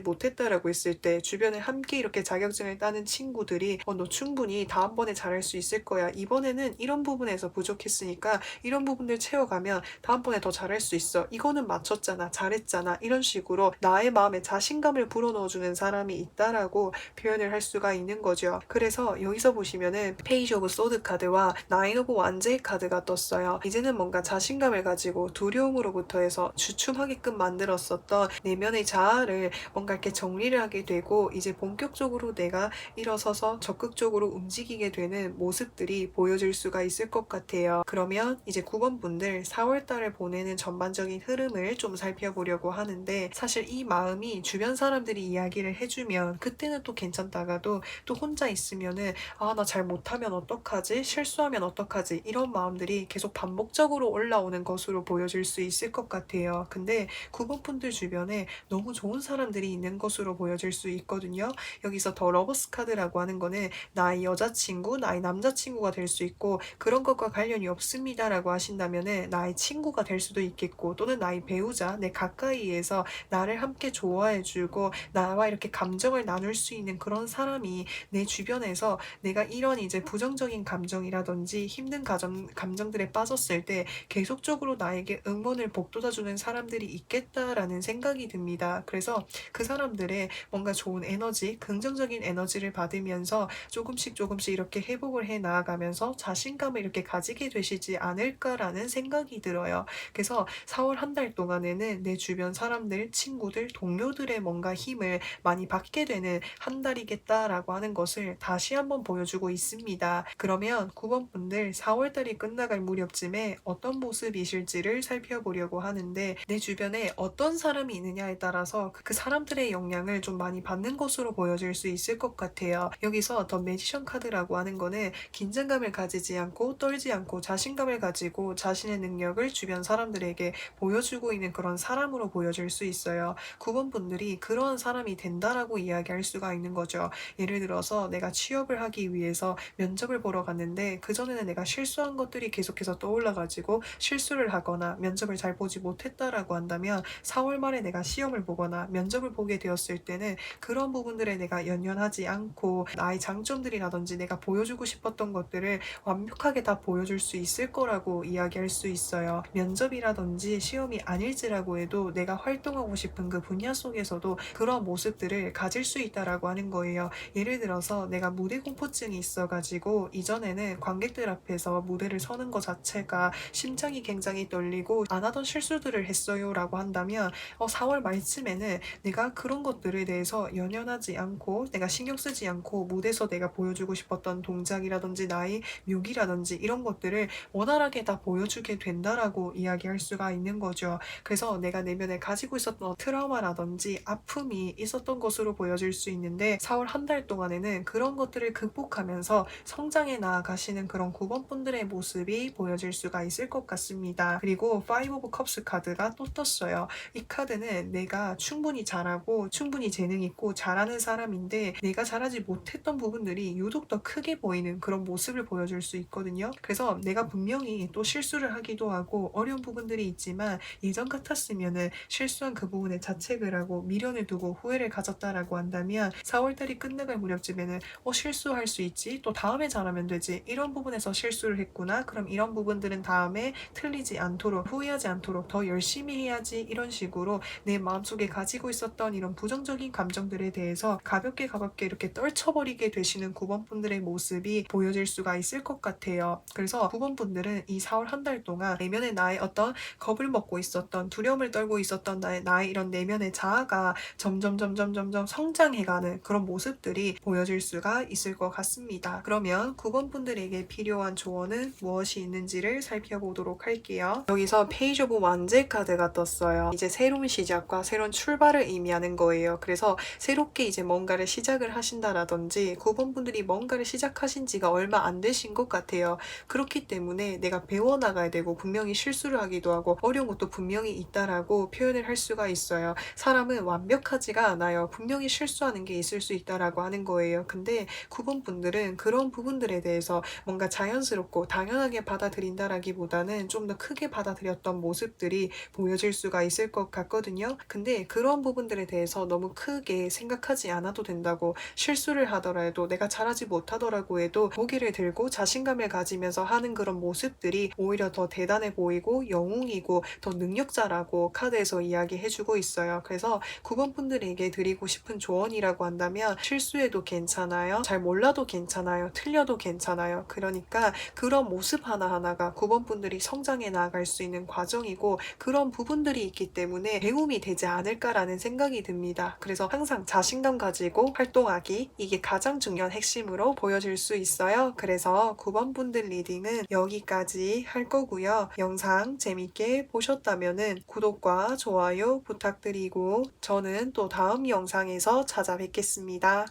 못했다라고 했을 때 주변에 함께 이렇게 자격증을 따는 친구들이 너 충분히 다음번에 잘할 수 있을 거야. 이번에는 이런 부분에서 부족했으니까 이런 부분들 채워가면 다음번에 더 잘할 수 있어. 이거는 맞췄잖아. 잘했잖아. 이런 식으로 나의 마음에 자신감을 불어넣어주는 사람이 있다라고 표현을 할 수가 있는 거죠. 그래서 여기서 보시면은 페이지 오브 소드 카드와 나인 오브 완제 카드가 떴어요. 이제는 뭔가 자신감을 가지고 두려움으로부터 해서 주춤하게끔 만들었었던 내면의 자아를 뭔가 이렇게 정리를 하게 되고 이제 본격적으로 내가 일어서서 적극적으로 움직이게 되는 모습들이 보여질 수가 있을 것 같아요. 그러면 이제 9번 분들 4월달을 보내는 전반적인 흐름을 좀 살펴보려고 하는데 사실 이 마음이 주변 사람들이 이야기를 해주면 그때는 또 괜찮다가도 또 혼자 있으면은 나 잘 못하면 어떡하지? 실수하면 어떡하지? 이런 마음들이 계속 반복적으로 올라오는 것으로 보여질 수 있을 것 같아요. 근데 9번 분들 주변에 너무 좋은 사람들이 있는 것으로 보여질 수 있거든요. 여기서 더 러버스 카드라고 하는 거는 나의 여자친구, 나의 남자친구가 될 수 있고 그런 것과 관련이 없습니다라고 하신다면은 나의 친구가 될 수도 있겠고 또는 나의 배우자, 내 가까이에서 나를 함께 좋아해주고 나와 이렇게 감정을 나눌 수 있는 그런 사람이 내 주변에서 내가 이런 이제 부정적인 감정이라든지 힘든 감정들에 빠졌을 때 계속적으로 나에게 응원을 복돋아주는 사람들이 있겠다라는 생각이 듭니다. 그래서 그 사람들의 뭔가 좋은 에너지, 긍정적인 에너지를 받으면서 조금씩 이렇게 회복을 해 나아가면서 자신감을 이렇게 가지게 되시지 않을까라는 생각이 들어요. 그래서 4월 한 달 동안에는 내 주변 사람들, 친구들, 동료들의 뭔가 힘을 많이 받게 되는 한 달이겠다라고 하는 것을 다시 한번 보여주고 있습니다. 그러면 9번 분들 4월 달이 끝나갈 무렵쯤에 어떤 모습이실지를 살펴보려고 하는데 내 주변에 어떤 사람이 있느냐에 따라서 그 사람들의 영향을 좀 많이 받는 것으로 보여질 수 있을 것 같아요. 여기서 더 매지션 카드라고 하는 거는 긴장감을 가지지 않고 떨지 않고 자신감을 가지고 자신의 능력을 주변 사람들에게 보여주고 있는 그런 사람으로 보여질 수 있어요. 9번 분들이 그런 사람이 된다라고 이야기할 수가 있는 거죠. 예를 들어서 내가 취업을 하기 위해서 면접을 보러 갔는데 그전에는 내가 실수한 것들이 계속해서 떠올라가지고 실수를 하거나 면접을 잘 보지 못했다라고 한다면 4월 말에 내가 시험을 보거나 면접을 보게 되었을 때는 그런 부분들에 내가 연연하지 않고 나의 장점들이라든지 내가 보여주고 싶었던 것들을 완벽하게 다 보여줄 수 있을 거라고 이야기할 수 있어요. 면접이라든지 시험이 아닐지라고 해도 내가 활동하고 싶은 그 분야 속에서도 그런 모습들을 가질 수 있다라고 하는 거예요. 예를 들어서 내가 무대 공포증이 있어가지고 이전에는 관객들 앞에서 무대를 서는 것 자체가 심장이 굉장히 떨리고 안 하던 실수들을 했어요 라고 한다면 4월 말쯤에는 내가 그런 것들에 대해서 연연하지 않고 내가 신경 쓰지 않고 무대에서 내가 보여주고 싶었던 동작이라든지 나의 묘기라든지 이런 것들을 원활하게 다 보여주게 된다라고 이야기할 수가 있는 거죠. 그래서 내가 내면에 가지고 있었던 트라우마라든지 아픔이 있었던 것으로 보여질 수 있는데 4월 한 달 동안에는 그런 것들을 극복하면서 성장해 나아가시는 그런 9번 분들의 모습이 보여질 수가 있을 것 같습니다. 그리고 5 오브 컵스 카드가 또 떴어요. 이 카드는 내가 충분히 잘하고 충분히 재능 있고 잘하는 사람인데 내가 잘하지 못했던 부분들 9번분들이 유독 더 크게 보이는 그런 모습을 보여줄 수 있거든요. 그래서 내가 분명히 또 실수를 하기도 하고 어려운 부분들이 있지만 예전 같았으면은 실수한 그 부분에 자책을 하고 미련을 두고 후회를 가졌다라고 한다면 4월달이 끝나갈 무렵쯤에는 실수할 수 있지, 또 다음에 잘하면 되지, 이런 부분에서 실수를 했구나, 그럼 이런 부분들은 다음에 틀리지 않도록, 후회하지 않도록 더 열심히 해야지, 이런 식으로 내 마음속에 가지고 있었던 이런 부정적인 감정들에 대해서 가볍게 이렇게 떨쳐버리게 되시는 9번분들의 모습이 보여질 수가 있을 것 같아요. 그래서 9번분들은 이 4월 한 달 동안 내면의 나의 어떤 겁을 먹고 있었던, 두려움을 떨고 있었던 나의 이런 내면의 자아가 점점 성장해가는 그런 모습들이 보여질 수가 있을 것 같습니다. 그러면 9번분들에게 필요한 조언은 무엇이 있는지를 살펴보도록 할게요. 여기서 페이지 오브 완제 카드가 떴어요. 이제 새로운 시작과 새로운 출발을 의미하는 거예요. 그래서 새롭게 이제 뭔가를 시작을 하신다라든지 9번분들이 뭔가를 시작하신 지가 얼마 안 되신 것 같아요. 그렇기 때문에 내가 배워나가야 되고 분명히 실수를 하기도 하고 어려운 것도 분명히 있다라고 표현을 할 수가 있어요. 사람은 완벽하지가 않아요. 분명히 실수하는 게 있을 수 있다라고 하는 거예요. 근데 9번분들은 그런 부분들에 대해서 뭔가 자연스럽고 당연하게 받아들인다라기보다는 좀 더 크게 받아들였던 모습들이 보여질 수가 있을 것 같거든요. 근데 그런 부분들에 대해서 너무 크게 생각하지 않아도 된다고, 실수를 하더라도 내가 잘하지 못하더라고 해도 고개를 들고 자신감을 가지면서 하는 그런 모습들이 오히려 더 대단해 보이고 영웅이고 더 능력자라고 카드에서 이야기해주고 있어요. 그래서 9번분들에게 드리고 싶은 조언이라고 한다면 실수해도 괜찮아요. 잘 몰라도 괜찮아요. 틀려도 괜찮아요. 그러니까 그런 모습 하나하나가 9번분들이 성장해 나아갈 수 있는 과정이고 그런 부분들이 있기 때문에 배움이 되지 않을까라는 생각이 듭니다. 그래서 항상 자신감 가지고 활동하기, 이게 가장 중요한 핵심으로 보여질 수 있어요. 그래서 9번분들 리딩은 여기까지 할 거고요. 영상 재밌게 보셨다면 구독과 좋아요 부탁드리고 저는 또 다음 영상에서 찾아뵙겠습니다.